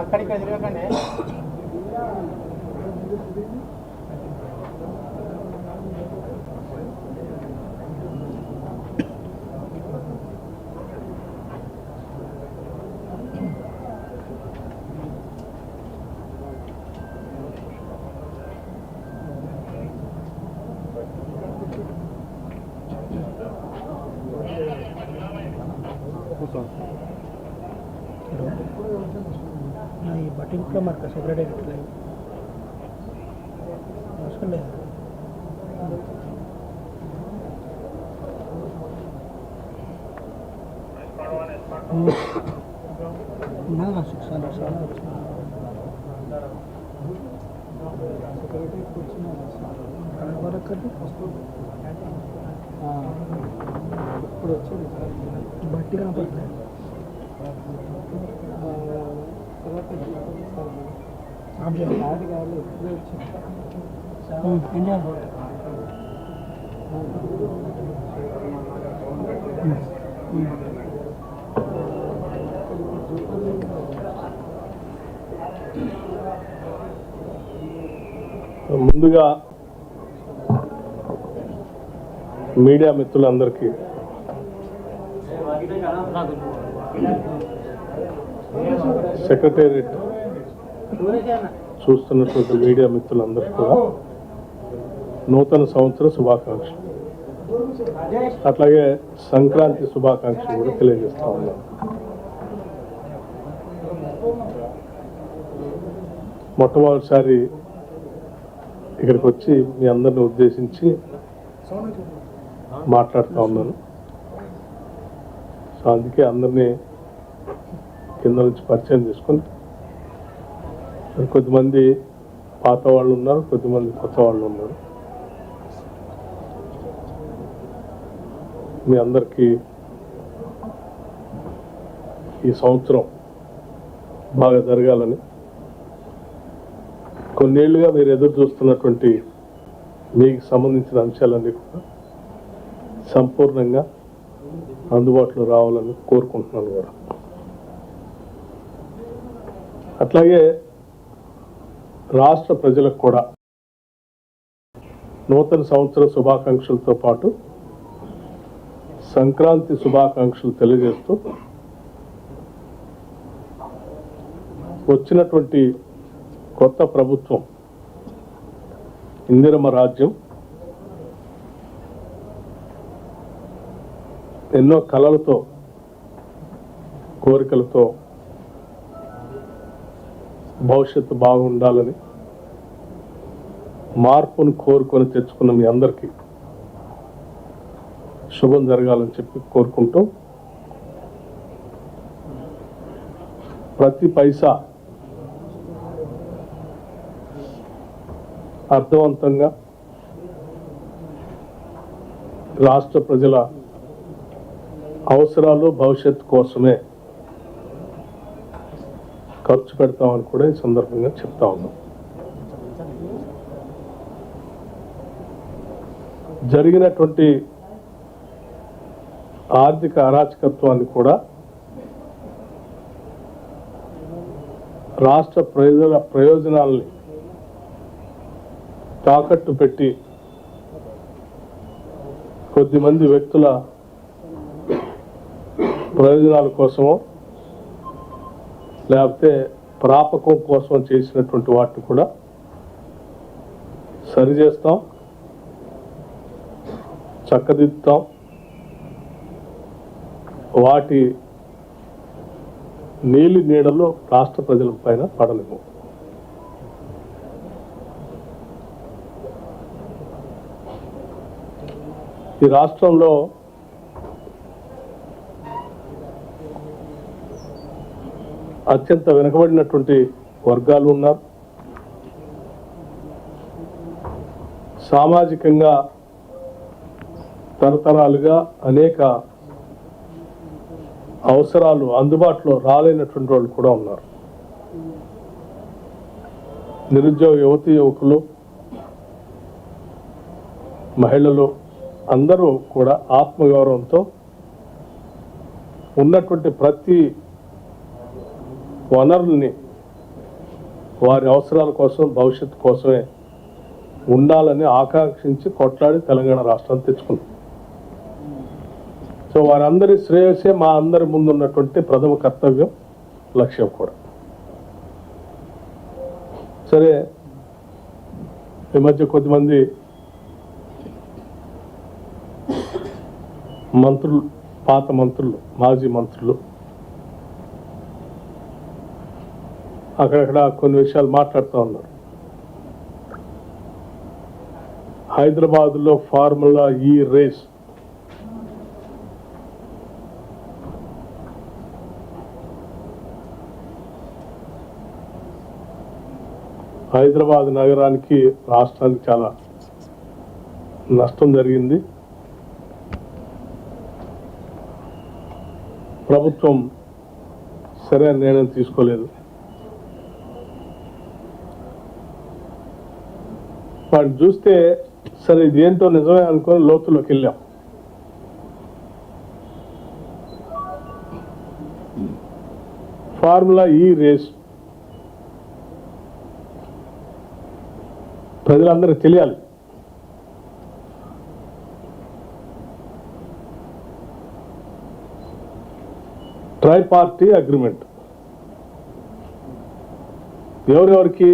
అక్కడికి తిరగకండి. ఈ బట్టింట్లో మనకు సెపరేట్ అయినట్లేదు అవసరం లేదు. ఇప్పుడు వచ్చేది బట్టి కనపడుతుంది. ఇండియా ముందుగా మీడియా మిత్రులందరికీ సెక్రటేరియట్ చూస్తున్నటువంటి మీడియా మిత్రులందరికీ కూడా నూతన సంవత్సర శుభాకాంక్షలు, అట్లాగే సంక్రాంతి శుభాకాంక్షలు కూడా తెలియజేస్తా ఉన్నాను. మొట్టమొదటిసారి ఇక్కడికి వచ్చి మీ అందరిని ఉద్దేశించి మాట్లాడుతూ ఉన్నాను. సో అందుకే అందరినీ కింద నుంచి పరిచయం చేసుకుని, కొద్దిమంది పాత వాళ్ళు ఉన్నారు, కొద్దిమంది కొత్త వాళ్ళు ఉన్నారు. మీ అందరికీ ఈ సంవత్సరం బాగా జరగాలని, కొన్నేళ్లుగా మీరు ఎదురు చూస్తున్నటువంటి మీకు సంబంధించిన అంశాలన్నీ కూడా సంపూర్ణంగా అందుబాటులో రావాలని కోరుకుంటున్నాను కూడా. అట్లాగే రాష్ట్ర ప్రజలకు కూడా నూతన సంవత్సర శుభాకాంక్షలతో పాటు సంక్రాంతి శుభాకాంక్షలు తెలియజేస్తూ, వచ్చినటువంటి కొత్త ప్రభుత్వం ఇందిరమ్మ రాజ్యం ఎన్నో కలలతో, కోరికలతో భవిష్యత్తు బాగుండాలని, మార్పును కోరుకొని తెచ్చుకున్న మీ అందరికీ శుభం జరగాలని చెప్పి కోరుకుంటూ, ప్రతి పైసా అర్థవంతంగా రాష్ట్ర ప్రజల అవసరాలు భవిష్యత్తు కోసమే ఖర్చు పెడతామని కూడా ఈ సందర్భంగా చెప్తా ఉన్నాం. జరిగినటువంటి ఆర్థిక అరాచకత్వాన్ని కూడా రాష్ట్ర ప్రజల ప్రయోజనాలని తాకట్టు పెట్టి కొద్దిమంది వ్యక్తుల ప్రయోజనాల కోసమో లేకపోతే ప్రాపకం కోసం చేసినటువంటి వాటిని కూడా సరిచేస్తాం, చక్కదిద్దుతాం. వాటి నీలి నీడలో రాష్ట్ర ప్రజల పైన పడలేము. ఈ రాష్ట్రంలో అత్యంత వెనుకబడినటువంటి వర్గాలు ఉన్నారు. సామాజికంగా తరతరాలుగా అనేక అవసరాలు అందుబాటులో రాలేనటువంటి వాళ్ళు కూడా ఉన్నారు. నిరుద్యోగ యువతీ యువకులు, మహిళలు అందరూ కూడా ఆత్మగౌరవంతో ఉన్నటువంటి ప్రతి వనరుల్ని వారి అవసరాల కోసం, భవిష్యత్తు కోసమే ఉండాలని ఆకాంక్షించి కొట్లాడి తెలంగాణ రాష్ట్రాన్ని తెచ్చుకుంది. సో వారందరి శ్రేయస్సే మా అందరి ముందున్నటువంటి ప్రథమ కర్తవ్యం, లక్ష్యం కూడా. సరే, ఈ మధ్య కొద్దిమంది మంత్రులు, పాత మంత్రులు, మాజీ మంత్రులు అక్కడక్కడ కొన్ని విషయాలు మాట్లాడుతూ ఉన్నారు. హైదరాబాద్లో ఫార్ములా ఈ రేస్ హైదరాబాద్ నగరానికి, రాష్ట్రానికి చాలా నష్టం జరిగింది. ప్రభుత్వం సరైన నిర్ణయం తీసుకోలేదు. వాటిని చూస్తే సరే ఇది ఏంటో నిజమే అనుకొని లోతులోకి వెళ్ళాం. ఫార్ములా ఈ రేస్ ప్రజలందరికీ తెలియాలి. ట్రై పార్టీ అగ్రిమెంట్ ఎవరెవరికి?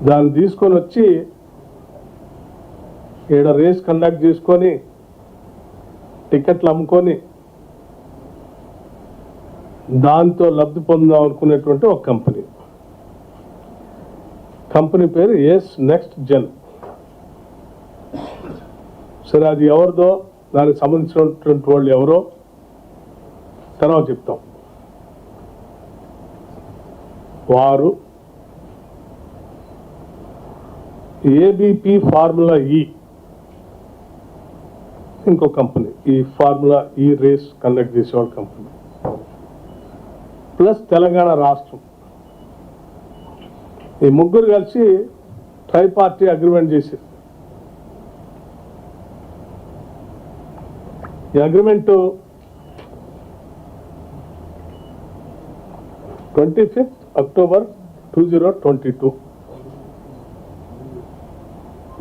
దాన్ని తీసుకొని వచ్చి ఈడ రేస్ కండక్ట్ చేసుకొని టికెట్లు అమ్ముకొని దాంతో లబ్ధి పొందాం అనుకునేటువంటి ఒక కంపెనీ పేరు ఎస్ నెక్స్ట్ జెన్. సరే, అది ఎవరిదో, దానికి సంబంధించినటువంటి వాళ్ళు ఎవరో తర్వాత చెప్తాం. వారు ఏబిపి ఫార్ములా ఈ ఇంకో కంపెనీ, ఈ ఫార్ములా ఈ రేస్ కండక్ట్ చేసేవాళ్ళ కంపెనీ, ప్లస్ తెలంగాణ రాష్ట్రం, ఈ ముగ్గురు కలిసి ట్రై పార్టీ అగ్రిమెంట్ చేశారు. ఈ అగ్రిమెంట్ 25 అక్టోబర్ 2022.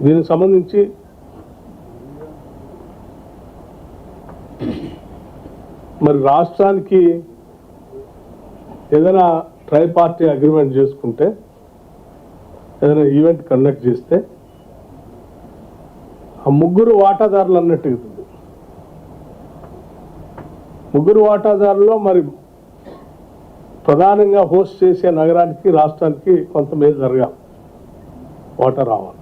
దీనికి సంబంధించి మరి రాష్ట్రానికి ఏదైనా ట్రై పార్టీ అగ్రిమెంట్ చేసుకుంటే, ఏదైనా ఈవెంట్ కండక్ట్ చేస్తే ఆ ముగ్గురు వాటాదారులు అన్నట్టు అవుతుంది. ముగ్గురు వాటాదారుల్లో మరి ప్రధానంగా హోస్ట్ చేసే నగరానికి, రాష్ట్రానికి కొంత మేలు జరగాలి, వాటా రావాలి.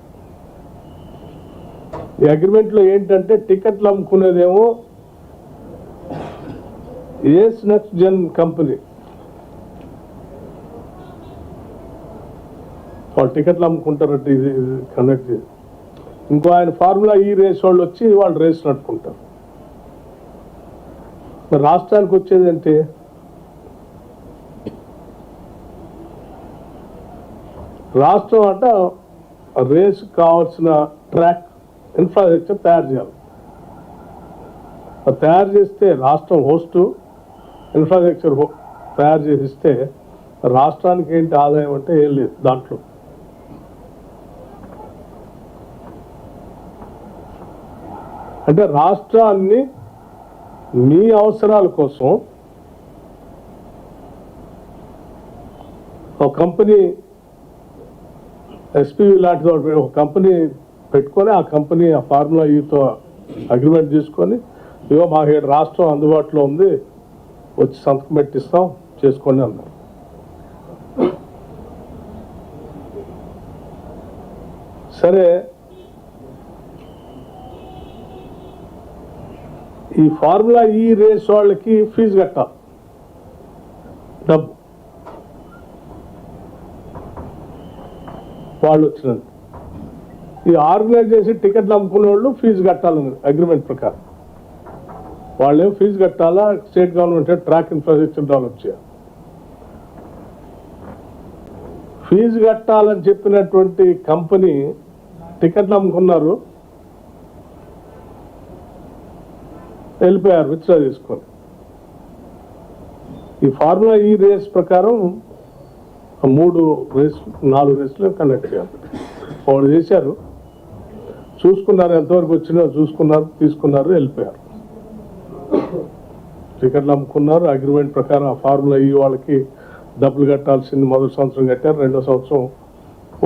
ఈ అగ్రిమెంట్లో ఏంటంటే టికెట్లు అమ్ముకునేదేమో ఎస్ నెక్స్ట్ జెన్ కంపెనీ, వాళ్ళు టికెట్లు అమ్ముకుంటారంటే ఇది కండక్ట్ చేసి, ఇంకో ఆయన ఫార్ములా ఈ రేస్ వాళ్ళు వచ్చి వాళ్ళు రేస్ నడుపుకుంటారు. మరి రాష్ట్రానికి వచ్చేది అంటే రాష్ట్రం అంటే రేస్ కావాల్సిన ట్రాక్ ఇన్ఫ్రాస్ట్రక్చర్ తయారు చేయాలి. తయారు చేస్తే రాష్ట్రం హోస్టు, ఇన్ఫ్రాస్ట్రక్చర్ తయారు చేసిస్తే రాష్ట్రానికి ఏంటి ఆదాయం అంటే ఏం లేదు దాంట్లో. అంటే రాష్ట్రాన్ని మీ అవసరాల కోసం ఒక కంపెనీ, ఎస్పీవి లాంటి ఒక కంపెనీ పెట్టుకొని, ఆ కంపెనీ ఆ ఫార్ములా ఈతో అగ్రిమెంట్ తీసుకొని, ఇవో మా రాష్ట్రం అందుబాటులో ఉంది, వచ్చి సంతకం పెట్టిస్తాం, చేసుకోండి అన్నారు. సరే, ఈ ఫార్ములా ఈ రేస్ వాళ్ళకి ఫీజు కట్టాలి, డబ్బు వాళ్ళు వచ్చినందుకు. ఈ ఆర్గనైజ్ చేసి టికెట్లు అమ్ముకునే వాళ్ళు ఫీజు కట్టాలని అగ్రిమెంట్ ప్రకారం. వాళ్ళేం ఫీజు కట్టాలా, state government track infrastructure develop చేయాలి. ఫీజు కట్టాలని చెప్పినటువంటి కంపెనీ టికెట్లు అమ్ముకున్నారు, వెళ్ళిపోయారు విత్డ్రా తీసుకొని. ఈ ఫార్ములా ఈ రేస్ ప్రకారం 4 రేసులు కండక్ట్ చేయాలి. వాళ్ళు చేశారు, చూసుకున్నారు, ఎంతవరకు వచ్చినా చూసుకున్నారు, తీసుకున్నారు, వెళ్ళిపోయారు. టికెట్లు అమ్ముకున్నారు. అగ్రిమెంట్ ప్రకారం ఆ ఫార్ములా ఈ వాళ్ళకి డబ్బులు కట్టాల్సింది మొదటి సంవత్సరం కట్టారు, రెండో సంవత్సరం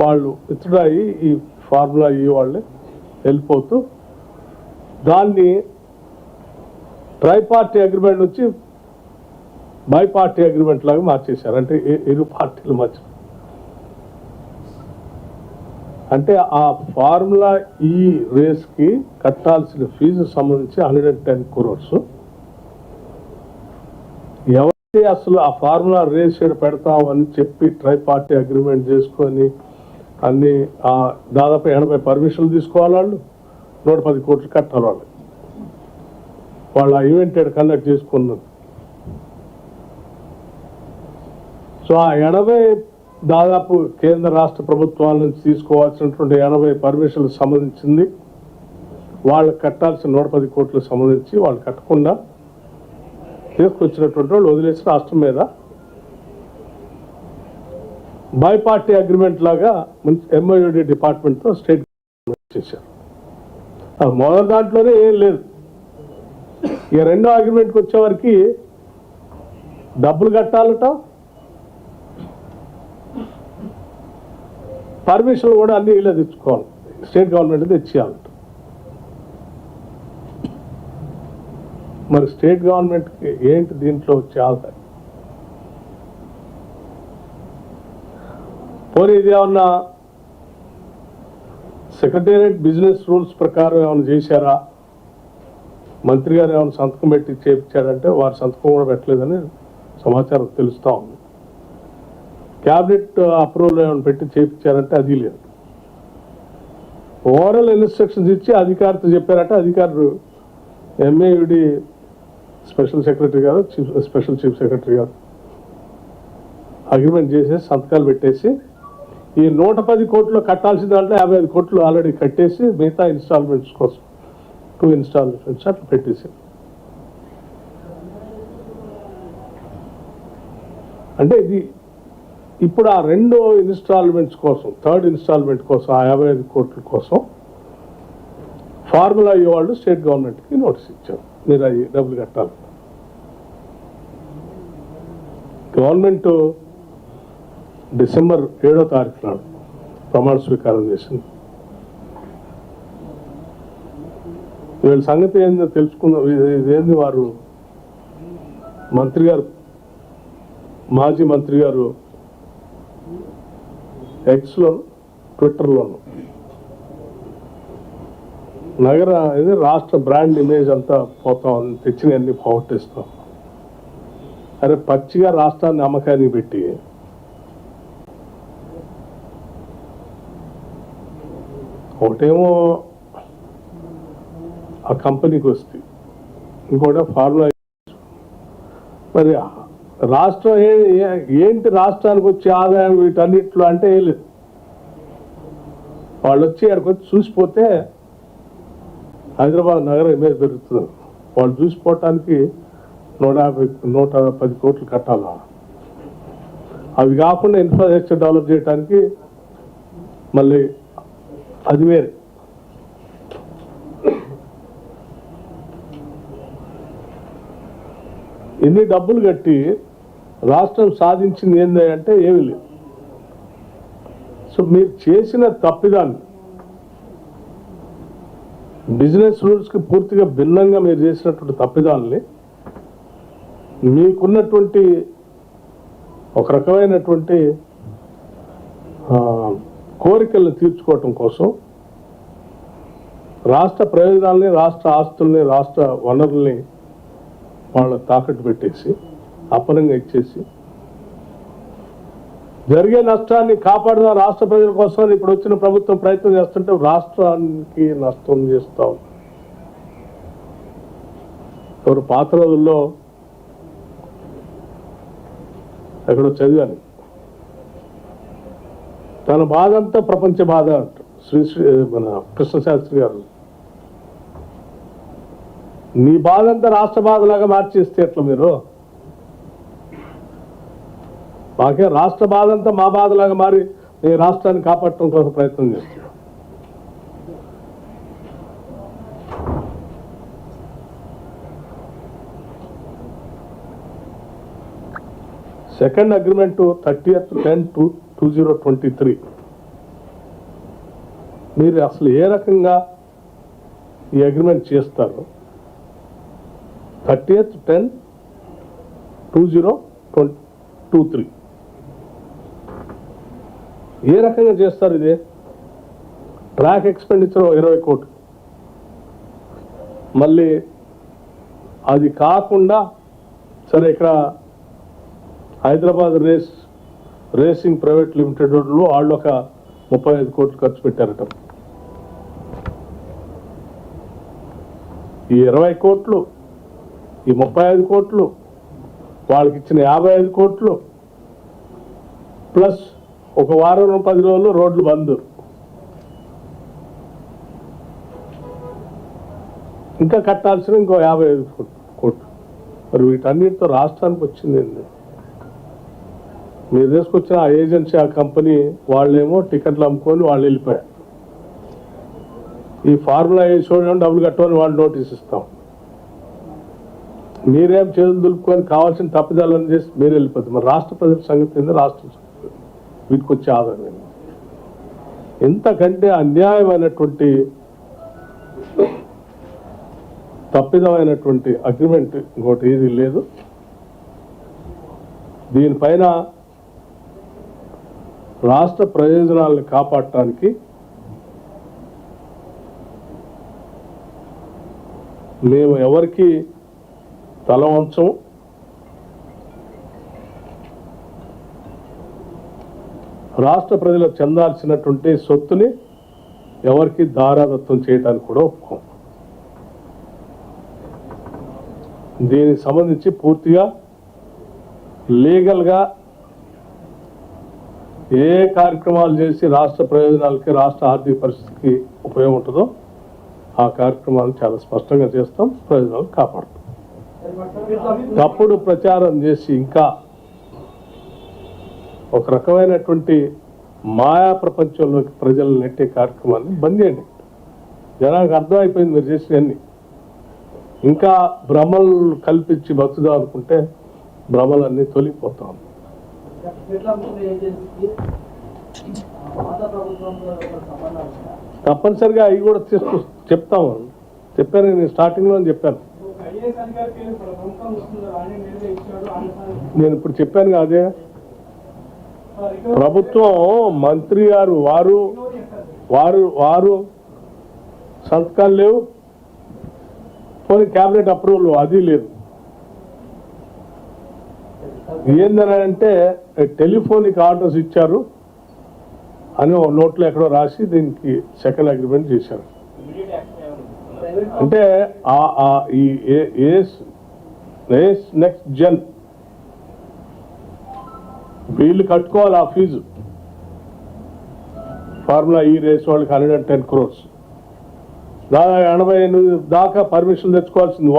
వాళ్ళు విత్డ్రా అయ్యి ఈ ఫార్ములా ఈ వాళ్ళే వెళ్ళిపోతూ దాన్ని ట్రై పార్టీ అగ్రిమెంట్ నుంచి బై పార్టీ అగ్రిమెంట్ లాగా మార్చేశారు. అంటే ఇరు పార్టీలు మధ్య. అంటే ఆ ఫార్ములా ఈ రేస్కి కట్టాల్సిన ఫీజు సంబంధించి 110 crores. ఎవరైతే అసలు ఆ ఫార్ములా రేస్ పెడతామని చెప్పి ట్రై పార్టీ అగ్రిమెంట్ చేసుకొని అన్ని దాదాపు 80 పర్మిషన్లు తీసుకోవాలి, వాళ్ళు 110 కోట్లు కట్టాలి. వాళ్ళు ఆ ఈవెంట్ కండక్ట్ చేసుకున్నారు. సో ఆ 80 దాదాపు కేంద్ర రాష్ట్ర ప్రభుత్వాల నుంచి తీసుకోవాల్సినటువంటి 80 పర్మిషన్లకు సంబంధించింది వాళ్ళకి కట్టాల్సిన 110 కోట్లకు సంబంధించి వాళ్ళు కట్టకుండా తీసుకొచ్చినటువంటి వాళ్ళు వదిలేసి రాష్ట్రం మీద బై పార్టీ అగ్రిమెంట్ లాగా ఎంఓయూడి డిపార్ట్మెంట్తో స్టేట్ గవర్నమెంట్ చేశారు. మొదటి దాంట్లోనే ఏం లేదు. ఇక రెండో అగ్రిమెంట్కి వచ్చేవారికి డబ్బులు కట్టాలట, పర్మిషన్లు కూడా అన్ని ఇలా తెచ్చుకోవాలి, స్టేట్ గవర్నమెంట్ తెచ్చేయాలంట. మరి స్టేట్ గవర్నమెంట్కి ఏంటి దీంట్లో చాలా పోనీ ఇది ఏమన్నా సెక్రటేరియట్ బిజినెస్ రూల్స్ ప్రకారం ఏమైనా చేశారా, మంత్రి గారు ఏమైనా సంతకం పెట్టి చేయించారంటే వారి సంతకం కూడా పెట్టలేదని సమాచారం తెలుస్తూ ఉంది. క్యాబినెట్ అప్రూవల్ ఏమైనా పెట్టి చేయించారంటే అది లేదు. ఓవరాల్ ఇన్స్ట్రక్షన్స్ ఇచ్చి అధికారితో చెప్పారంటే అధికారులు ఎంఏయుడి స్పెషల్ సెక్రటరీ గారు, స్పెషల్ చీఫ్ సెక్రటరీ గారు అగ్రిమెంట్ చేసేసి సంతకాలు పెట్టేసి ఈ 110 కోట్లు కట్టాల్సిన దాంట్లో 55 కోట్లు ఆల్రెడీ కట్టేసి మిగతా ఇన్స్టాల్మెంట్స్ కోసం 2 ఇన్స్టాల్మెంట్స్ అట్లా పెట్టేసి, అంటే ఇది ఇప్పుడు ఆ 2 ఇన్స్టాల్మెంట్స్ కోసం, 3rd ఇన్స్టాల్మెంట్ కోసం ఆ 55 కోట్ల కోసం ఫార్ములా ఇవ్వాళ్ళు స్టేట్ గవర్నమెంట్కి నోటీస్ ఇచ్చారు, మీరు అవి డబ్బులు కట్టాలి. గవర్నమెంట్ డిసెంబర్ 7వ తారీఖు నాడు ప్రమాణ స్వీకారం చేసింది. వీళ్ళ సంగతి ఏందో తెలుసుకుందాం. ఇదేంది వారు మంత్రి గారు, మాజీ మంత్రి గారు ఎక్స్లోను ట్విట్టర్లోను నగర ఇది రాష్ట్ర బ్రాండ్ ఇమేజ్ అంతా పోతాం, తెచ్చినవన్నీ పోగొట్టేస్తాం. అరే పచ్చిగా రాష్ట్రాన్ని అమ్మకానికి పెట్టి ఒకటేమో ఆ కంపెనీకి వస్తుంది, ఇంకోటి ఫార్ములా. మరి రాష్ట్రం ఏంటి రాష్ట్రానికి వచ్చే ఆదాయం వీటన్నిట్లో అంటే ఏం లేదు. వాళ్ళు వచ్చి అక్కడికి వచ్చి చూసిపోతే హైదరాబాద్ నగరం ఇమేజ్ పెరుగుతుంది. వాళ్ళు చూసిపోవటానికి 110 కోట్లు కట్టాలా. అవి కాకుండా ఇన్ఫ్రాస్ట్రక్చర్ డెవలప్ చేయడానికి మళ్ళీ అది వేరే. ఎన్ని డబ్బులు కట్టి రాష్ట్రం సాధించింది ఏంది అంటే ఏమీ లేదు. సో మీరు చేసిన తప్పిదాన్ని, బిజినెస్ రూల్స్కి పూర్తిగా భిన్నంగా మీరు చేసినటువంటి తప్పిదాన్ని మీకున్నటువంటి ఒక రకమైనటువంటి కోరికలను తీర్చుకోవటం కోసం రాష్ట్ర ప్రయోజనాల్ని, రాష్ట్ర ఆస్తుల్ని, రాష్ట్ర వనరుల్ని వాళ్ళ తాకట్టు పెట్టేసి అప్పనంగా ఇచ్చేసి జరిగే నష్టాన్ని కాపాడదాం రాష్ట్ర ప్రజల కోసం ఇప్పుడు వచ్చిన ప్రభుత్వం ప్రయత్నం చేస్తుంటే రాష్ట్రానికి నష్టం చేస్తాం. ఎవరు పాత రోజుల్లో ఎక్కడో చదివాను, తన బాధ అంతా ప్రపంచ బాధ అంట మన కృష్ణశాస్త్రి గారు. నీ బాధ అంతా రాష్ట్ర బాధలాగా మార్చేస్తే ఎట్లా మీరు? మాకే రాష్ట్ర బాధ అంతా మా బాధలాగా మారి నీ రాష్ట్రాన్ని కాపాడటం కోసం ప్రయత్నం చేస్తున్నాం. Second agreement 30/10/2023. మీరు అసలు ఏ రకంగా ఈ అగ్రిమెంట్ చేస్తారు? 30/10/2023 ఏ రకంగా చేస్తారు? ఇదే ట్రాక్ ఎక్స్పెండిచర్ 20 కోట్లు, మళ్ళీ అది కాకుండా సరే ఇక్కడ హైదరాబాద్ రేసింగ్ ప్రైవేట్ లిమిటెడ్ వాళ్ళు ఒక 35 కోట్లు ఖర్చు పెట్టారట. ఈ 20 కోట్లు, ఈ 35 కోట్లు, వాళ్ళకి ఇచ్చిన 55 కోట్లు ప్లస్ ఒక వారం 10 రోజులు రోడ్లు బంద్, ఇంకా కట్టాల్సిన ఇంకో 55 కోట్లు. మరి వీటన్నిటితో రాష్ట్రానికి వచ్చింది ఏంటి? మీరు తీసుకొచ్చిన ఆ ఏజెన్సీ, ఆ కంపెనీ వాళ్ళేమో టికెట్లు అమ్ముకొని వాళ్ళు వెళ్ళిపోయారు. ఈ ఫార్ములా చూడడం డబ్బులు కట్టమని వాళ్ళు నోటీస్ ఇస్తాం. మీరేం చేతులు దులుపుకొని కావాల్సిన తప్పిదాలను చేసి మీరు వెళ్ళిపోతుంది. మరి రాష్ట్ర ప్రజల సంగతి ఏంది? రాష్ట్రం వీటికి వచ్చే ఆధారం ఏంది? ఎంతకంటే అన్యాయమైనటువంటి తప్పిదమైనటువంటి అగ్రిమెంట్ ఇంకోటి ఏది లేదు. దీనిపైన రాష్ట్ర ప్రయోజనాలను కాపాడటానికి మేము ఎవరికి తల వంచం. రాష్ట్ర ప్రజలకు చెందాల్సినటువంటి సొత్తుని ఎవరికి దారాదత్తం చేయడానికి కూడా ఒప్పుకోం. దీనికి సంబంధించి పూర్తిగా లీగల్గా ఏ కార్యక్రమాలు చేసి రాష్ట్ర ప్రయోజనాలకి, రాష్ట్ర ఆర్థిక పరిస్థితికి ఉపయోగం ఉంటుందో ఆ కార్యక్రమాలను చాలా స్పష్టంగా చేస్తాం, ప్రయోజనాలు కాపాడుతాం. తప్పుడు ప్రచారం చేసి ఇంకా ఒక రకమైనటువంటి మాయా ప్రపంచంలోకి ప్రజలు నెట్టే కార్యక్రమాన్ని బంద్ చేయండి. జనానికి అర్థమైపోయింది మీరు చేసినవన్నీ. ఇంకా భ్రమలు కల్పించి బతుకుదాం అనుకుంటే భ్రమలన్నీ తొలిగిపోతాం. తప్పనిసరిగా అవి కూడా చెప్తాము. చెప్పాను నేను స్టార్టింగ్లో చెప్పాను. నేను ఇప్పుడు చెప్పాను అదే ప్రభుత్వం మంత్రి గారు వారు సంతకాలు లేవు, పోనీ క్యాబినెట్ అప్రూవల్ అది లేదు. ఏందనంటే టెలిఫోనిక్ ఆర్డర్స్ ఇచ్చారు అని నోట్లో ఎక్కడో రాసి దీనికి సెకండ్ అగ్రిమెంట్ చేశారు. అంటే ఈ నెక్స్ట్ జన్ వీళ్ళు కట్టుకోవాలి ఆ ఫీజు. ఫార్ములా ఈ రేస్ వాళ్ళకి 110 crores, దాదాపు 88 దాకా పర్మిషన్ తెచ్చుకోవాల్సింది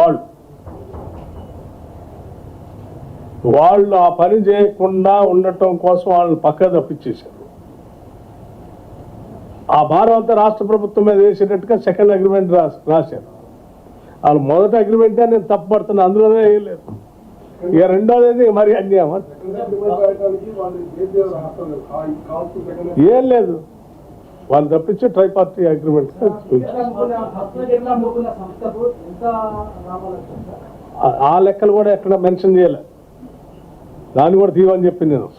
వాళ్ళు ఆ పని చేయకుండా ఉండటం కోసం వాళ్ళని పక్క తప్పించేశారు. ఆ భారం అంతా రాష్ట్ర ప్రభుత్వం మీద వేసేటట్టుగా సెకండ్ అగ్రిమెంట్ రాశారు. వాళ్ళు మొదటి అగ్రిమెంటే నేను తప్పుపడుతున్నా, అందులోనే వేయలేదు. ఇక రెండోది మరి అన్యాయం ఏం లేదు, వాళ్ళు తప్పించి ట్రైపార్టీ అగ్రిమెంట్. ఆ లెక్కలు కూడా ఎక్కడ మెన్షన్ చేయలే, దాన్ని కూడా తీయమని చెప్పింది నేను.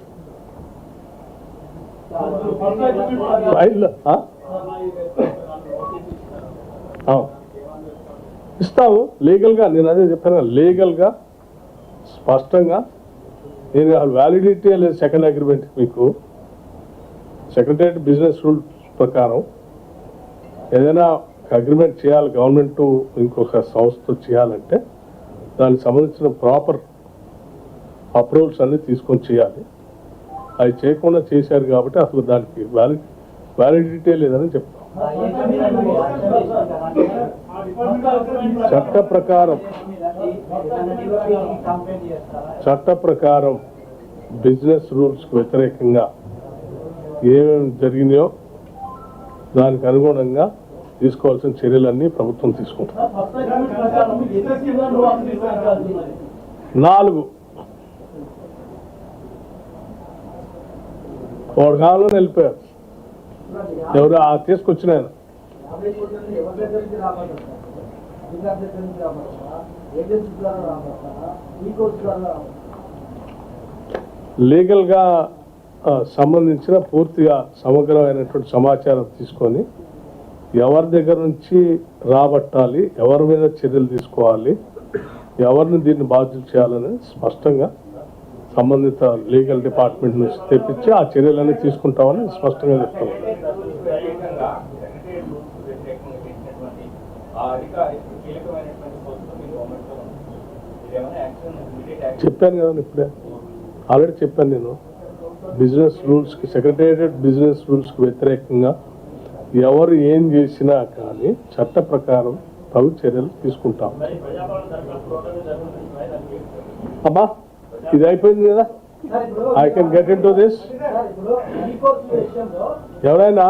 ఇస్తాము లీగల్గా. నేను అదే చెప్పాను, లీగల్గా స్పష్టంగా. నేను వ్యాలిడిటీ లేదు సెకండ్ అగ్రిమెంట్ మీకు. సెక్రటరియట్ బిజినెస్ రూల్స్ ప్రకారం ఏదైనా అగ్రిమెంట్ చేయాలి గవర్నమెంట్ ఇంకొక సంస్థతో చేయాలంటే దానికి సంబంధించిన ప్రాపర్ అప్రూవల్స్ అన్ని తీసుకొని చేయాలి. అవి చేయకుండా చేశారు కాబట్టి అసలు దానికి వ్యాలిడిటీ లేదని చెప్తాం. చట్ట ప్రకారం బిజినెస్ రూల్స్కి వ్యతిరేకంగా ఏమేమి జరిగినాయో దానికి అనుగుణంగా తీసుకోవాల్సిన చర్యలన్నీ ప్రభుత్వం తీసుకుంటుంది. 4 వాడు కాలంలో వెళ్ళిపోయారు. ఎవరు తీసుకొచ్చిన ఆయన లీగల్గా సంబంధించిన పూర్తిగా సమగ్రమైనటువంటి సమాచారం తీసుకొని ఎవరి దగ్గర నుంచి రాబట్టాలి, ఎవరి మీద చర్యలు తీసుకోవాలి, ఎవరిని దీన్ని బాధ్యత చేయాలని స్పష్టంగా సంబంధిత లీగల్ డిపార్ట్మెంట్ నుంచి తెప్పించి ఆ చర్యలన్నీ తీసుకుంటామని స్పష్టంగా చెప్తాం. చెప్పాను కదా ఇప్పుడే, ఆల్రెడీ చెప్పాను నేను. బిజినెస్ రూల్స్కి సెక్రటేరియట్ బిజినెస్ రూల్స్కి వ్యతిరేకంగా ఎవరు ఏం చేసినా కానీ చట్ట ప్రకారం తగు చర్యలు తీసుకుంటాం. అమ్మా ఇది అయిపోయింది కదా, I can get in to this. ఎవరైనా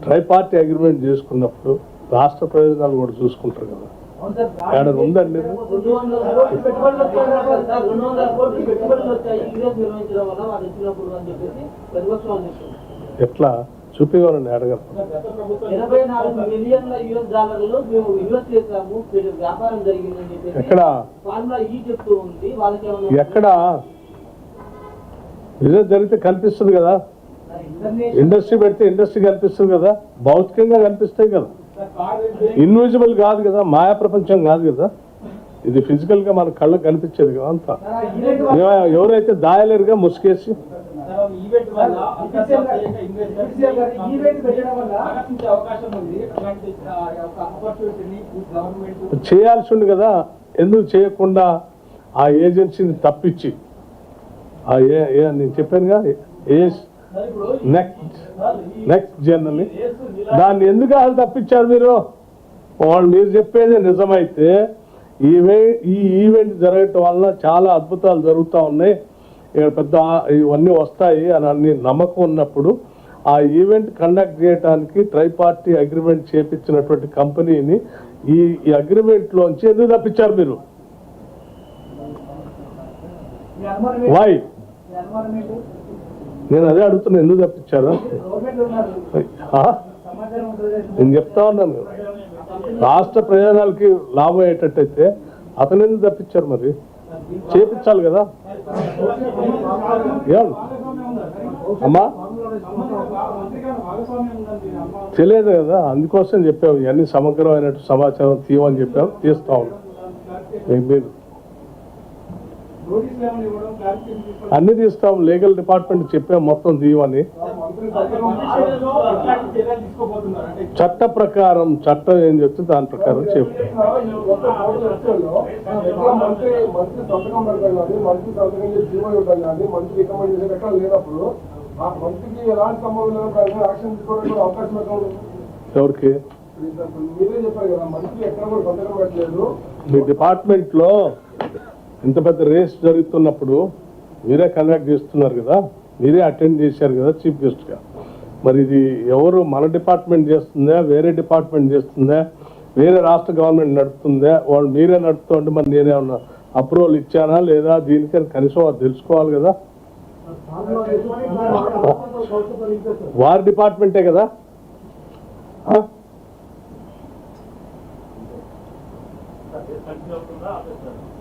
ట్రైపార్టీ అగ్రిమెంట్ చేసుకున్నప్పుడు రాష్ట్ర ప్రయోజనాలు కూడా చూసుకుంటారు కదా. ఏడ ఉందండి ఎట్లా చూపించాలని అడగరు. ఎక్కడ బిజినెస్ జరిగితే కనిపిస్తుంది కదా, ఇండస్ట్రీ పెడితే ఇండస్ట్రీ కనిపిస్తుంది కదా, భౌతికంగా కనిపిస్తాయి కదా, ఇన్విజిబుల్ కాదు కదా, మాయా ప్రపంచం కాదు కదా, ఇది ఫిజికల్ గా మన కళ్ళకు కనిపించేది కదా అంతా. ఎవరైతే దాయలేరుగా ముసుకేసి చేయాల్సి ఉంది కదా, ఎందుకు చేయకుండా ఆ ఏజెన్సీని తప్పించి నేను చెప్పానుగా నెక్స్ట్ జర్నల్ దాన్ని ఎందుకు వాళ్ళు తప్పించారు మీరు? మీరు చెప్పేది నిజమైతే ఈ ఈవెంట్ జరగటం వల్ల చాలా అద్భుతాలు జరుగుతూ ఉన్నాయి, ఇక్కడ పెద్ద ఇవన్నీ వస్తాయి అని అన్ని నమ్మకం ఉన్నప్పుడు ఆ ఈవెంట్ కండక్ట్ చేయడానికి ట్రైపార్టీ అగ్రిమెంట్ చేపించినటువంటి కంపెనీని ఈ అగ్రిమెంట్లోంచి ఎందుకు తప్పించారు మీరు? వై? నేను అదే అడుగుతున్నా, ఎందుకు తప్పించారు నేను చెప్తా ఉన్నాను. రాష్ట్ర ప్రయోజనాలకి లాభం అయ్యేటట్టయితే అతను ఎందుకు తప్పించారు? మరి చేపించాలి కదా. అమ్మా తెలియదు కదా, అందుకోసం చెప్పాము ఇవన్నీ సమగ్రమైన సమాచారం తీయమని చెప్పాము, తీస్తా ఉన్నాం. మీరు అన్ని తీస్తాం, లీగల్ డిపార్ట్మెంట్ చెప్పాము మొత్తం తీయమని. చట్ట ప్రకారం చట్టం ఏం చెప్తే దాని ప్రకారం చెప్పాం. ఎవరికి? మీ డిపార్ట్మెంట్ లో ఇంత పెద్ద రేస్ జరుగుతున్నప్పుడు మీరే కండక్ట్ చేస్తున్నారు కదా, మీరే అటెండ్ చేశారు కదా చీఫ్ గెస్ట్ గా. మరి ఇది ఎవరు, మన డిపార్ట్మెంట్ చేస్తుందా, వేరే డిపార్ట్మెంట్ చేస్తుందా, వేరే రాష్ట్ర గవర్నమెంట్ నడుపుతుందా? వాళ్ళు మీరే నడుపుతుంటే మరి నేనేమన్నా అప్రూవల్ ఇచ్చానా లేదా దీనికని కనీసం అది తెలుసుకోవాలి కదా. వారి డిపార్ట్మెంటే కదా.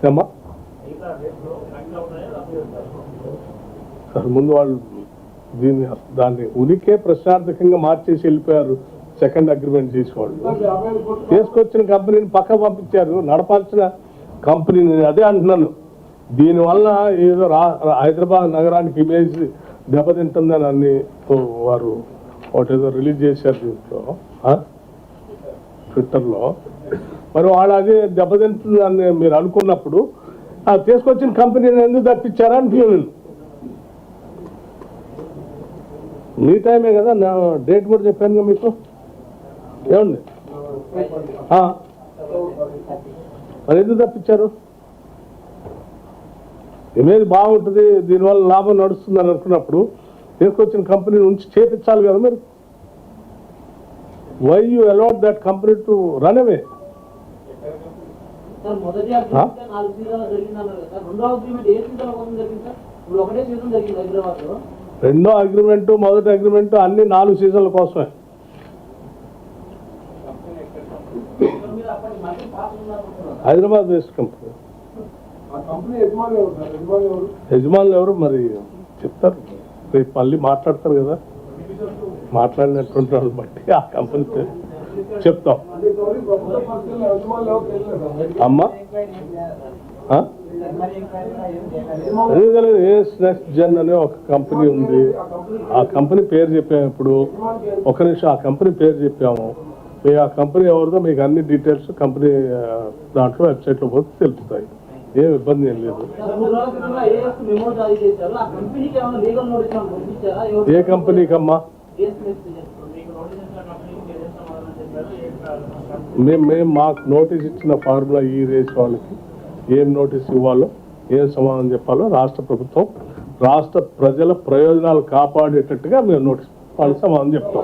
ఏమ్మా ముందు వాళ్ళు దాన్ని ఉనికే ప్రశ్నార్థకంగా మార్చేసి వెళ్ళిపోయారు. సెకండ్ అగ్రిమెంట్ చేసేవాళ్ళు తీసుకొచ్చిన కంపెనీని పక్క పంపించారు, నడపాల్సిన కంపెనీని. అదే అంటున్నాను, దీనివల్ల ఏదో హైదరాబాద్ నగరానికి ఇమేజ్ దెబ్బతింటుందని అన్ని వారు ఒకటేదో రిలీజ్ చేశారు దీంట్లో ట్విట్టర్లో. మరి వాళ్ళు అదే దెబ్బతింటుందని మీరు అనుకున్నప్పుడు తీసుకొచ్చిన కంపెనీని ఎందుకు తప్పించారా అని ఫీల్. మీ టైమే కదా, నా డేట్ కూడా చెప్పాను మీకు. ఏమండి మరి ఎందుకు తప్పించారు? ఇమేజ్ బాగుంటుంది, దీనివల్ల లాభం నడుస్తుందని అనుకున్నప్పుడు తీసుకొచ్చిన కంపెనీ నుంచి చేపించాలి కదా మీరు. Why you allowed that company to run away? రెండో అగ్రిమెంట్ మొదటి అగ్రిమెంట్ అన్ని 4 సీజన్ల కోసమే. Hyderabad based company. యజమానులు ఎవరు మరి చెప్తారు, రేపు మళ్ళీ మాట్లాడతారు కదా. మాట్లాడినటువంటి వాళ్ళు బట్టి ఆ కంపెనీ చెప్తాం. అమ్మా నెక్స్ట్ జెన్ అనే ఒక కంపెనీ ఉంది. ఆ కంపెనీ పేరు చెప్పాము. ఇప్పుడు ఒక నిమిషం, ఆ కంపెనీ పేరు చెప్పాము. మీకు ఆ కంపెనీ ఎవరిదో మీకు అన్ని డీటెయిల్స్ కంపెనీ దాంట్లో వెబ్సైట్లో పోతే తెలుస్తాయి. ఏం ఇబ్బంది ఏం లేదు. ఏ కంపెనీకమ్మా? మేము మాకు నోటీస్ ఇచ్చిన ఫార్ములా ఈ రేస్ వాళ్ళకి ఏం నోటీస్ ఇవ్వాలో, ఏం సమాధానం చెప్పాలో రాష్ట్ర ప్రభుత్వం రాష్ట్ర ప్రజల ప్రయోజనాలు కాపాడేటట్టుగా మేము నోటీస్ వాళ్ళకి సమాధానం చెప్తాం.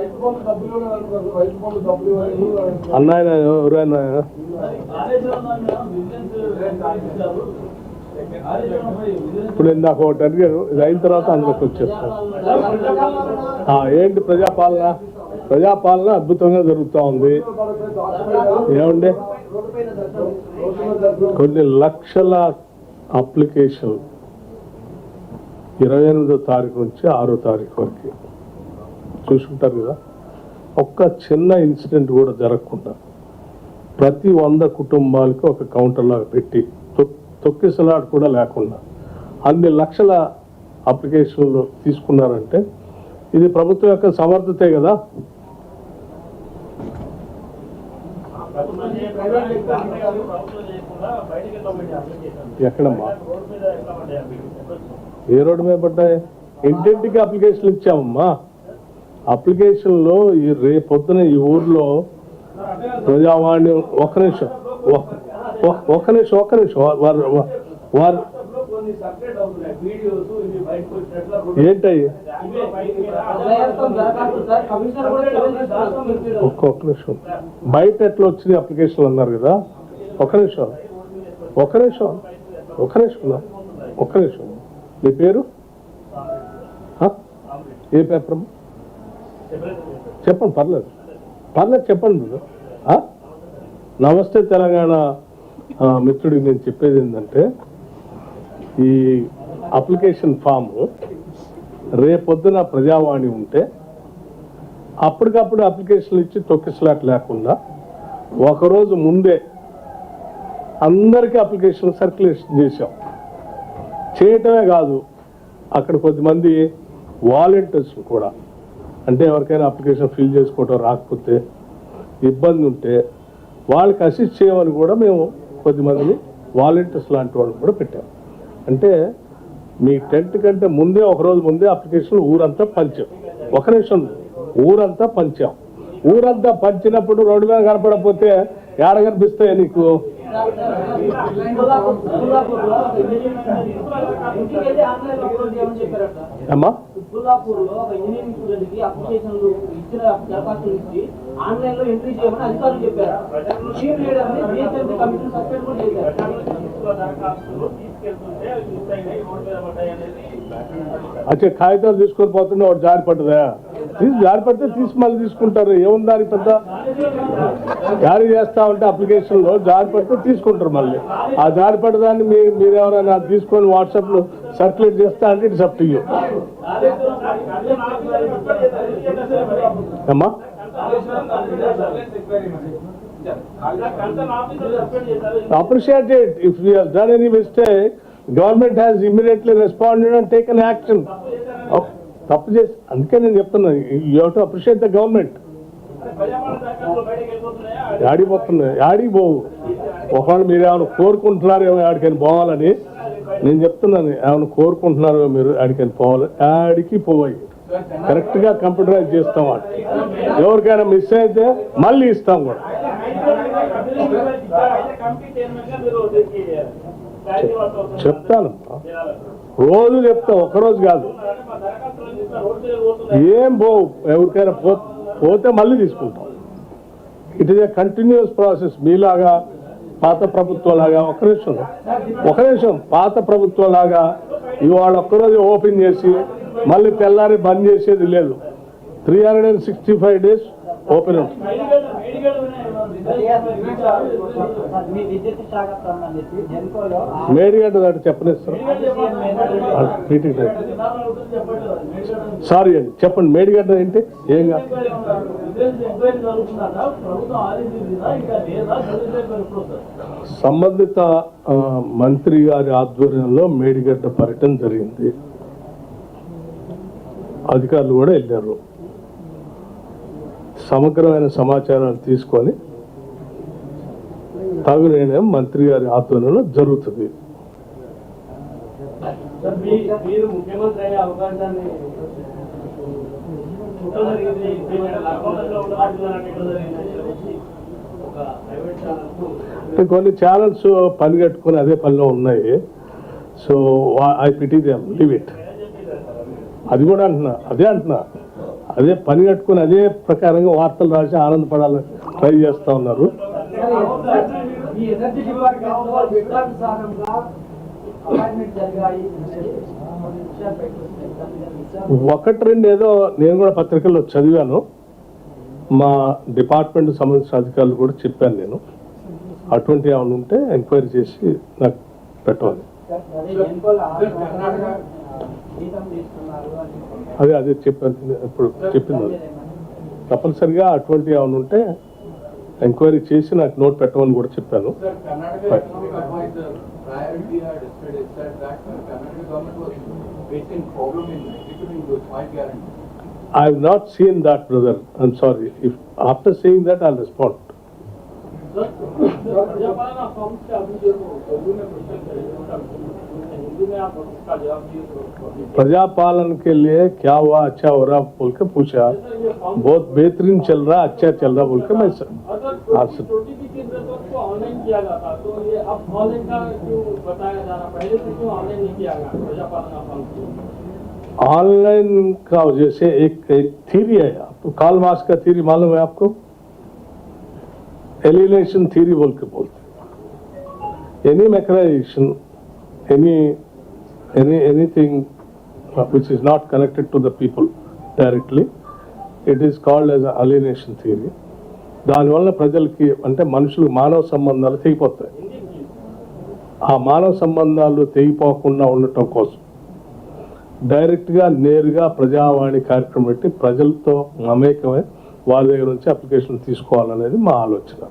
అన్నాయన ఎవరైనా ఇప్పుడు ఇందాక ఒకటి అడిగారు, ఇది అయిన తర్వాత అందులోకి వచ్చేస్తాం. ఏంటి ప్రజాపాలన? ప్రజాపాలన అద్భుతంగా జరుగుతూ ఉంది. ఏమండి, కొన్ని లక్షల అప్లికేషన్ 28వ తారీఖు నుంచి 6వ తారీఖు వరకు చూసుకుంటారు కదా. ఒక్క చిన్న ఇన్సిడెంట్ కూడా జరగకుండా ప్రతి 100 కుటుంబాలకి ఒక కౌంటర్ లాగా పెట్టి తొక్కిసలాట కూడా లేకుండా అన్ని లక్షల అప్లికేషన్లు తీసుకున్నారంటే ఇది ప్రభుత్వం యొక్క సమర్థతే కదా. ఎక్కడమ్మా? ఏ రోడ్డు మీద పడ్డాయి? ఇంటింటికి అప్లికేషన్లు ఇచ్చామమ్మా. అప్లికేషన్లో ఈ రేపొద్దున ఈ ఊర్లో ప్రజావాణి ఒక్క నిమిషం వారు ఏంటయ్యి ఒక్క నిమిషం, బయట ఎట్లా వచ్చినాయి అప్లికేషన్లు అన్నారు కదా. ఒక్క నిమిషం మీ పేరు? ఏ పేపర్? చెప్పండి, పర్లేదు చెప్పండి. నమస్తే తెలంగాణ మిత్రుడికి నేను చెప్పేది ఏంటంటే, ఈ అప్లికేషన్ ఫామ్ రేపొద్దున ప్రజావాణి ఉంటే అప్పటికప్పుడు అప్లికేషన్లు ఇచ్చి తొక్కిసలాట లేకుండా ఒకరోజు ముందే అందరికీ అప్లికేషన్ సర్క్యులేషన్ చేశాం. చేయటమే కాదు, అక్కడ కొద్దిమంది వాలంటీర్స్ కూడా, అంటే ఎవరికైనా అప్లికేషన్ ఫిల్ చేసుకోవటం రాకపోతే ఇబ్బంది ఉంటే వాళ్ళకి అసిస్ట్ చేయమని కూడా మేము కొద్దిమందిని వాలంటీర్స్ లాంటి వాళ్ళు కూడా పెట్టాం. అంటే మీ టెంట్ కంటే ముందే ఒకరోజు ముందే అప్లికేషన్ ఊరంతా పంచాం. ఒక నిమిషం, ఊరంతా పంచినప్పుడు రోడ్డు మీద కనపడకపోతే ఏడ కనిపిస్తాయి నీకు? అమ్మా అచ్చా, కాగితాలు తీసుకొని పోతుండే వాడు జారి పడ్డదా? జారి పడితే మళ్ళీ తీసుకుంటారు. ఏముంది దాని పెద్ద? జారీ చేస్తా ఉంటే అప్లికేషన్లో జారి పడితే తీసుకుంటారు మళ్ళీ. ఆ జారి పడ్డదాన్ని మీరు ఎవరైనా తీసుకొని వాట్సాప్లో సర్క్యులేట్ చేస్తా అంటే ఇట్స్ అప్ టు యూ. అమ్మా appreciate it. If we have done any mistake, government has immediately responded and taken action. తప్పు చేసి అందుకే నేను చెప్తున్నాను, you have to appreciate the government. యాడికి పోవు. ఒకవేళ మీరు ఏమైనా కోరుకుంటున్నారేమో ఆడికని పోవాలని నేను చెప్తున్నాను. ఏమైనా కోరుకుంటున్నారో మీరు ఆడికని పోవాలి, ఆడికి పోవాలి. కరెక్ట్గా కంప్యూటరైజ్ చేస్తాం. ఎవరికైనా మిస్ అయితే మళ్ళీ ఇస్తాం కూడా. చెప్తాను, రోజు చెప్తాం, ఒక్కరోజు కాదు. ఏం పోవు, ఎవరికైనా పోతే మళ్ళీ తీసుకుంటాం. It is a continuous process. మీలాగా పాత ప్రభుత్వం లాగా ఒక నిమిషం పాత ప్రభుత్వం లాగా ఇవాళ ఒక్కరోజు ఓపెన్ చేసి మళ్ళీ తెల్లారి బంద్ చేసేది లేదు. 365 days ఓపెన్ ఉంటుంది. మేడిగడ్డ దాటి చెప్పనిస్తారు. సారీ అండి, చెప్పండి. మేడిగడ్డ ఏంటి? ఏం కాదు. సంబంధిత మంత్రి గారి ఆధ్వర్యంలో మేడిగడ్డ పర్యటన జరిగింది. అధికారులు కూడా వెళ్ళారు. సమగ్రమైన సమాచారాన్ని తీసుకొని తగు నిర్ణయం మంత్రి గారి ఆధ్వర్యంలో జరుగుతుంది. కొన్ని ఛానల్స్ పని కట్టుకుని అదే పనిలో ఉన్నాయి. So I pity them, leave it. అది కూడా అంటున్నా అదే పని కట్టుకుని అదే ప్రకారంగా వార్తలు రాసి ఆనందపడాలని ట్రై చేస్తూ ఉన్నారు. ఒకటి రెండు ఏదో నేను కూడా పత్రికల్లో చదివాను. మా డిపార్ట్మెంట్ సంబంధించిన అధికారులు కూడా చెప్పాను. నేను అటువంటి ఏమైనా ఉంటే ఎంక్వైరీ చేసి నాకు పెట్టాలి. అదే చెప్పాను, ఇప్పుడు చెప్పింది. తప్పనిసరిగా అటువంటి ఏమైనా ఉంటే ఎంక్వైరీ చేసి నాకు నోట్ పెట్టమని కూడా చెప్పాను. I have not seen that, brother. I'm sorry. If after seeing that, I'll respond. प्रजापालन के लिए क्या हुआ, अच्छा हो रहा बोल के पूछा. बहुत बेहतरीन चल रहा, अच्छा चल रहा बोल के मैं आपसे. ऑनलाइन किया जाता तो ये अब ऑनलाइन का क्यों बताया जा रहा, पहले से क्यों ऑनलाइन नहीं किया गया प्रजापालन? ऑनलाइन का वजह से एक थ्योरी है. आपको कार्ल मार्क्स का थ्योरी मालूम है? आपको एलिनेशन थ्योरी बोल के बोलते. Any mechanization, anything which is not connected to the people directly, it is called as alienation theory. దానివల్ల ప్రజలకి అంటే మనుషులు మానవ సంబంధాలు తెగిపోతాయి. ఆ మానవ సంబంధాలు తెగిపోకుండా ఉండటం కోసం డైరెక్ట్గా నేరుగా ప్రజావాణి కార్యక్రమం పెట్టి ప్రజలతో మమేకమై వాళ్ళ దగ్గర నుంచి అప్లికేషన్ తీసుకోవాలనేది మా ఆలోచన.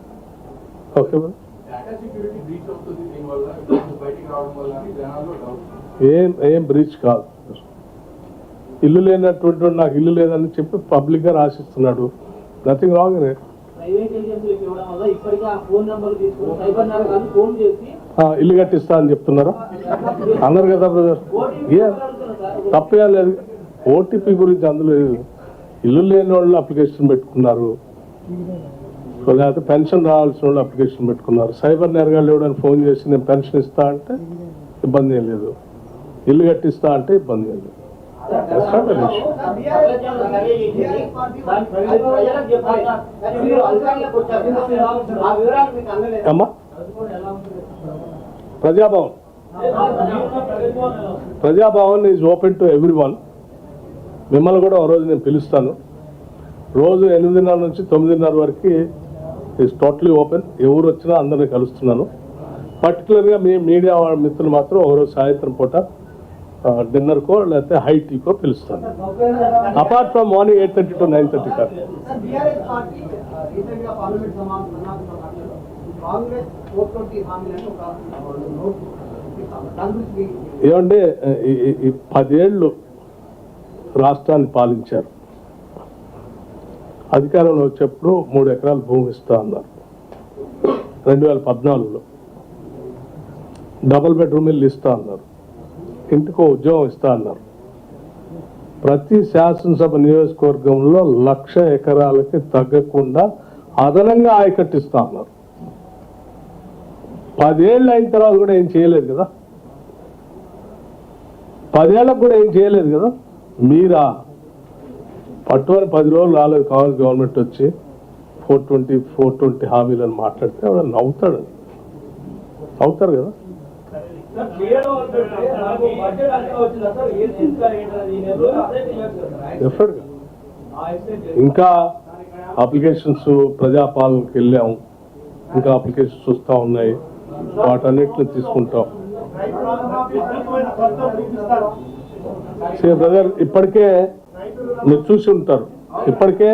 Okay madam. ఏం బ్రీచ్ కాదు. ఇల్లు లేనటువంటి నాకు ఇల్లు లేదని చెప్పి పబ్లిక్గా రాసిస్తున్నాడు. Nothing wrong in it. ఇల్లు కట్టిస్తా అని చెప్తున్నారా? అన్నారు కదా బ్రదర్. తప్పే లేదు. ఓటీపీ గురించి అందులో ఇల్లు లేని వాళ్ళు అప్లికేషన్ పెట్టుకున్నారు, లేకపోతే పెన్షన్ రావాల్సిన వాళ్ళు అప్లికేషన్ పెట్టుకున్నారు. సైబర్ నేరగాళ్ళు ఎవడని ఫోన్ చేసి నేను పెన్షన్ ఇస్తా అంటే ఇబ్బంది ఏం లేదు, ఇల్లు కట్టిస్తా అంటే ఇబ్బంది ఏం లేదు. అమ్మా Praja Bhavan is open to every one. మిమ్మల్ని కూడా ఒక రోజు నేను పిలుస్తాను. రోజు 8:30 నుంచి 9:30 వరకు ఈజ్ టోటలీ ఓపెన్. ఎవరు వచ్చినా అందరినీ కలుస్తున్నాను. పర్టికులర్గా మీ మీడియా మిత్రులు మాత్రం ఒకరోజు సాయంత్రం పూట డిన్నర్కో లేకపోతే హై టీకో పిలుస్తాను. అపార్ట్ ఫ్రమ్ మార్నింగ్ 8:30 to 9:30 కాదు. ఏమంటే ఈ 10 ఏళ్ళు రాష్ట్రాన్ని పాలించారు. అధికారంలో వచ్చేప్పుడు 3 ఎకరాల భూమి ఇస్తా అన్నారు. 2014లో డబుల్ బెడ్రూమ్ ఇల్లు ఇస్తా అన్నారు. ఇంటికో ఉద్యోగం ఇస్తా అన్నారు. ప్రతి శాసనసభ నియోజకవర్గంలో 1,00,000 ఎకరాలకి తగ్గకుండా అదనంగా ఆయకట్టిస్తా అన్నారు. 10 ఏళ్ళు అయిన తర్వాత కూడా ఏం చేయలేదు కదా. 10 ఏళ్ళకు కూడా ఏం చేయలేదు కదా. మీరా పట్టుమని 10 రోజులు రాలేదు కాంగ్రెస్ గవర్నమెంట్ వచ్చి 420 హామీలను మాట్లాడితే ఎవరు నవ్వుతారు కదా. ఇంకా అప్లికేషన్స్ ప్రజాపాలనకి వెళ్ళాము. ఇంకా అప్లికేషన్స్ వస్తూ ఉన్నాయి. వాటన్నిటిని తీసుకుంటాం. బ్రదర్ ఇప్పటికే మీరు చూసి ఉంటారు. ఇప్పటికే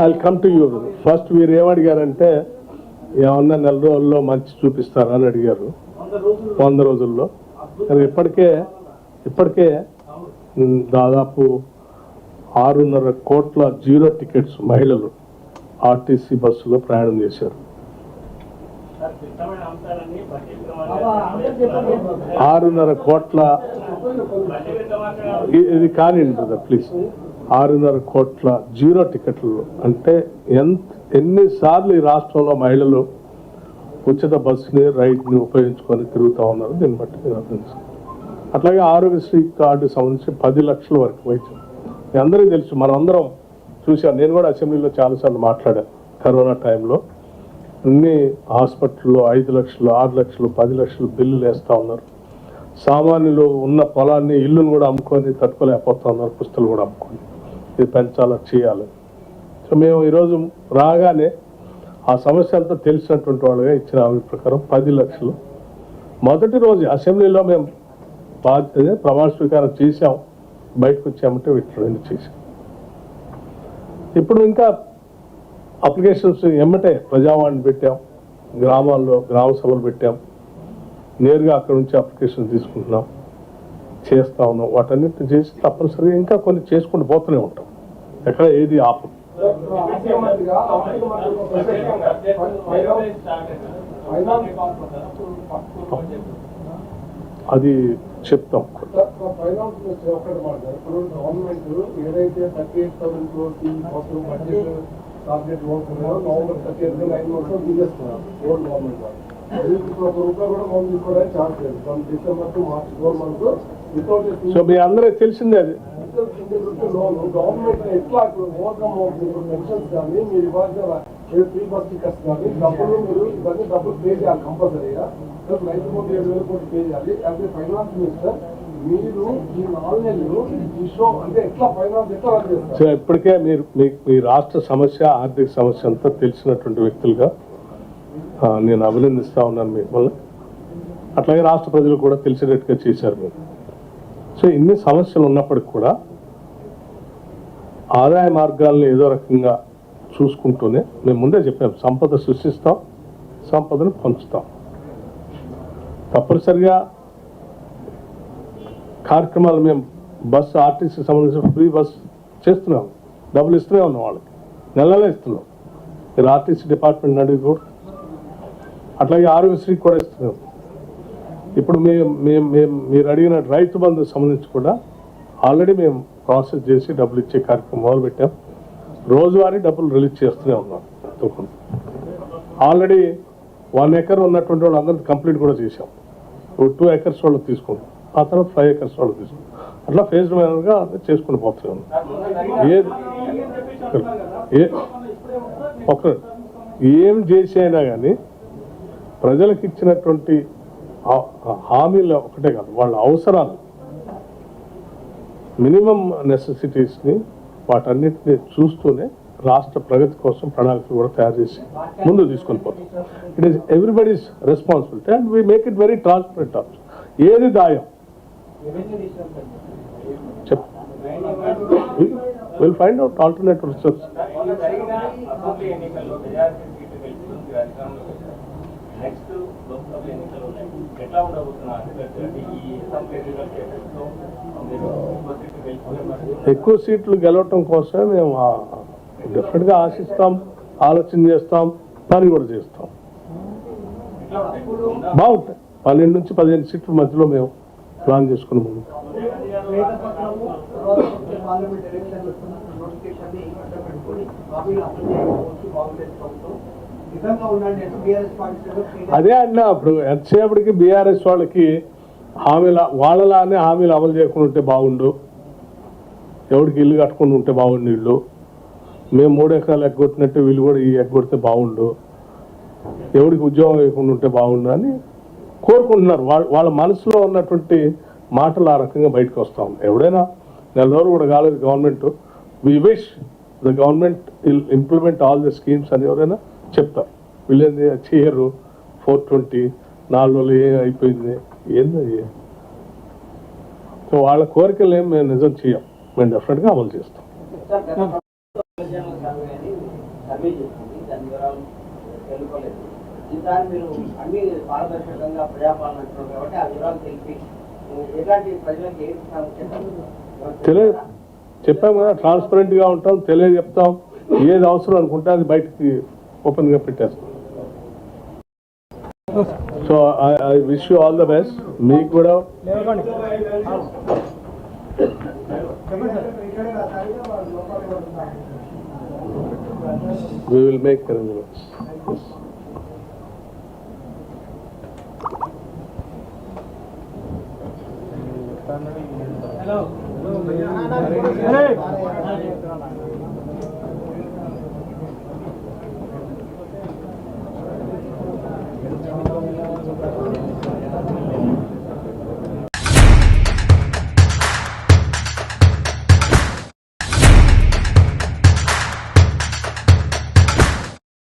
I come to you. First మీరు ఏమడిగారంటే ఏమన్నా 4 రోజుల్లో మంచి చూపిస్తారా అని అడిగారు. 100 రోజుల్లో. కానీ ఇప్పటికే దాదాపు 6.5 కోట్ల 0 టికెట్స్ మహిళలు ఆర్టీసీ బస్సులో ప్రయాణం చేశారు. 6.5 కోట్ల ఇది కానీ ప్లీజ్ 6.5 కోట్ల 0 టికెట్లు అంటే ఎన్నిసార్లు ఈ రాష్ట్రంలో మహిళలు ఉచిత బస్సుని రైడ్ని ఉపయోగించుకొని తిరుగుతూ ఉన్నారు. దీన్ని బట్టి మీరు అర్థం చేసుకోండి. అట్లాగే ఆరోగ్యశ్రీ కార్డు సంబంధించి 10 లక్షల వరకు వైద్యం మీ అందరికీ తెలుసు. మనం అందరం చూసాం. నేను కూడా అసెంబ్లీలో చాలాసార్లు మాట్లాడాను. కరోనా టైంలో అన్ని హాస్పిటల్లో 5 లక్షలు 6 లక్షలు 10 లక్షలు బిల్లులు వేస్తూ ఉన్నారు. సామాన్యులు ఉన్న పొలాన్ని ఇల్లును కూడా అమ్ముకొని తట్టుకోలేకపోతా ఉన్నారు. పుస్తకాలు కూడా అమ్ముకొని ఇది పెంచాలా చేయాలి. సో మేము ఈరోజు రాగానే ఆ సమస్య అంతా తెలిసినటువంటి వాళ్ళుగా ఇచ్చిన హామీ ప్రకారం 10 లక్షలు మొదటి రోజు అసెంబ్లీలో మేము ప్రమాణ స్వీకారం చేసాం. బయటకు వచ్చామంటే వీటిని చేసాం. ఇప్పుడు ఇంకా అప్లికేషన్స్ ఎమ్మటే ప్రజావాణిని పెట్టాం. గ్రామాల్లో గ్రామ సభలు పెట్టాం. నేరుగా అక్కడ నుంచి అప్లికేషన్ తీసుకుంటున్నాం, చేస్తూ ఉన్నాం. వాటన్నిటిని చేసి తప్పనిసరిగా ఇంకా కొన్ని చేసుకుంటూ పోతూనే ఉంటాం. ఎక్కడ ఏది ఆపం. అది చెప్తాం. ఏదైతే 38,000 crores టార్గెట్ నవంబర్ 38 9 months తీసేస్తున్నారు ఓల్డ్ గవర్నమెంట్ వాళ్ళు. ఒక రూపాయి కూడా మనం తీసుకోవడానికి ఛాన్స్ లేదు. From December to March 4 months without. So మీ అందరికీ తెలిసిందే అది. గవర్నమెంట్ ఎట్లా ఓవర్కమ్ అవుతుంది. పెన్షన్స్ కానీ మీరు ఇవ్వాల్సిన ఫ్రీ బస్ టికెట్స్ కానీ డబ్బులు మీరు ఇవన్నీ డబ్బులు పే చేయాలి కంపల్సరీగా. ప్లస్ రైతు బంధు 7,000 కోట్లు పే చేయాలి. యాజ్ ఏ ఫైనాన్స్ మినిస్టర్ మీరు ఈ 4 నెలలు ఈ షో అంటే ఎట్లా ఫైనాన్స్ ఎట్లా రన్ చేస్తారు? సో ఇప్పటికే మీరు మీ రాష్ట్ర సమస్య ఆర్థిక సమస్య అంతా తెలిసినటువంటి వ్యక్తులుగా నేను అభినందిస్తూ ఉన్నాను మిమ్మల్ని. అట్లాగే రాష్ట్ర ప్రజలు కూడా తెలిసేటట్టుగా చేశారు మీరు. సో ఇన్ని సమస్యలు ఉన్నప్పటికి కూడా ఆదాయ మార్గాలను ఏదో రకంగా చూసుకుంటూనే మేము ముందే చెప్పాము, సంపద సృష్టిస్తాం, సంపదను పంచుతాం. తప్పనిసరిగా కార్యక్రమాలు మేము బస్సు ఆర్టీసీకి సంబంధించిన ఫ్రీ బస్ చేస్తున్నాం. డబ్బులు ఇస్తూనే ఉన్నాం వాళ్ళకి, నెలలే ఇస్తున్నాం. మీరు ఆర్టీసీ డిపార్ట్మెంట్ అడిగి కూడా అట్లాగే ఆరోగ్యశ్రీకి కూడా ఇస్తున్నాం. ఇప్పుడు మీరు అడిగిన రైతు బంధుకు సంబంధించి కూడా ఆల్రెడీ మేము ప్రాసెస్ చేసి డబ్బులు ఇచ్చే కార్యక్రమం మొదలుపెట్టాం. రోజువారీ డబ్బులు రిలీజ్ చేస్తూనే ఉన్నాం. ఆల్రెడీ 1 acre ఉన్నటువంటి వాళ్ళు అందరికీ కంప్లీట్ కూడా చేసాం. 2 acres వాళ్ళు తీసుకుంటాం, ఆ తర్వాత 5 acres వాళ్ళు తీసుకుంటాం. అట్లా ఫేజ్ మేనర్గా చేసుకుని పోతూనే ఉన్నాం. ఏం చేసి అయినా కానీ ప్రజలకు ఇచ్చినటువంటి హామీలు ఒకటే కాదు, వాళ్ళ అవసరాలు మినిమం నెసెసిటీస్ని వాటన్నిటిని చూస్తూనే రాష్ట్ర ప్రగతి కోసం ప్రణాళికలు కూడా తయారు చేసి ముందు తీసుకొని పోతాం. It is everybody's responsibility and we make it very transparent also. ఏది దాయం చెప్ will find out alternative resource. మొన్న జరిగిన అసెంబ్లీ ఎన్నికల్లో మెజారిటీ సీట్లు గెలుచుకుని అధికారంలోకి వచ్చారు. నెక్స్ట్ లోక్సభ ఎన్నికలు ఉన్నాయి. ఎట్లా ఉండబోతున్నారు ఈ అసెంబ్లీ రిజల్ట్ ఎఫెక్ట్తో మీరు ఎక్కువ సీట్లు గెలుచుకునే ఎక్కువ సీట్లు గెలవటం కోసమే మేము డెఫినెట్గా ఆశిస్తాం, ఆలోచన చేస్తాం, పని కూడా చేస్తాం. బాగుంటాయి. 12 నుంచి 15 సీట్ల మధ్యలో మేము ప్లాన్ చేసుకుని ముందు. పార్లమెంట్ ఎలక్షన్ నోటిఫికేషన్ పెట్టుకొని కాపీలు అప్లై చేసుకోవచ్చు, బాగుంటుంది ప్రభుత్వం నిజంగా ఉండండి అంటే బీఆర్ఎస్ పార్టీ అదే అన్నా. అప్పుడు ఎంతసేపటికి బీఆర్ఎస్ వాళ్ళకి వాళ్ళలానే హామీలు అమలు చేయకుండా ఉంటే బాగుండు, ఎవరికి ఇల్లు కట్టుకుని ఉంటే బాగుండు, ఇల్లు మేము 3 ఎకరాలు ఎగ్గొట్టినట్టు వీళ్ళు కూడా ఈ ఎగ్గొడితే బాగుండు, ఎవరికి ఉద్యోగం ఇవ్వకుండా ఉంటే బాగుండు అని కోరుకుంటున్నారు. వాళ్ళ మనసులో ఉన్నటువంటి మాటలు ఆ రకంగా బయటకు వస్తూ ఉన్నాయి. ఎవడైనా నెల రోజులు కూడా కాలేదు government, we wish the government will implement all the schemes అని ఎవరైనా చెప్తారు. వీళ్ళేంది చేయరు, 420 4 రోజులు ఏం అయిపోయింది ఏంది. సో వాళ్ళ కోరికలు ఏం మేము నిజం చేయం, మేము డెఫినెట్గా అమలు చేస్తాం. సర్వే చేసింది, దాని వివరాలు తెలుసుకోలేదు. ఈసారి మీరు అన్ని పారదర్శకంగా ప్రజాపాలన అంటున్నారు కాబట్టి ఆ వివరాలు తెలిపి ఎలాంటి ప్రజలకు చెప్పాము కదా, ట్రాన్స్పరెంట్గా ఉంటాం, తెలియజెప్తాం, ఏది అవసరం అనుకుంటే అది బయటికి ఓపెన్గా పెట్టేస్తాం. So I wish you all the best. మీకు కూడా we will make arrangements. Hello.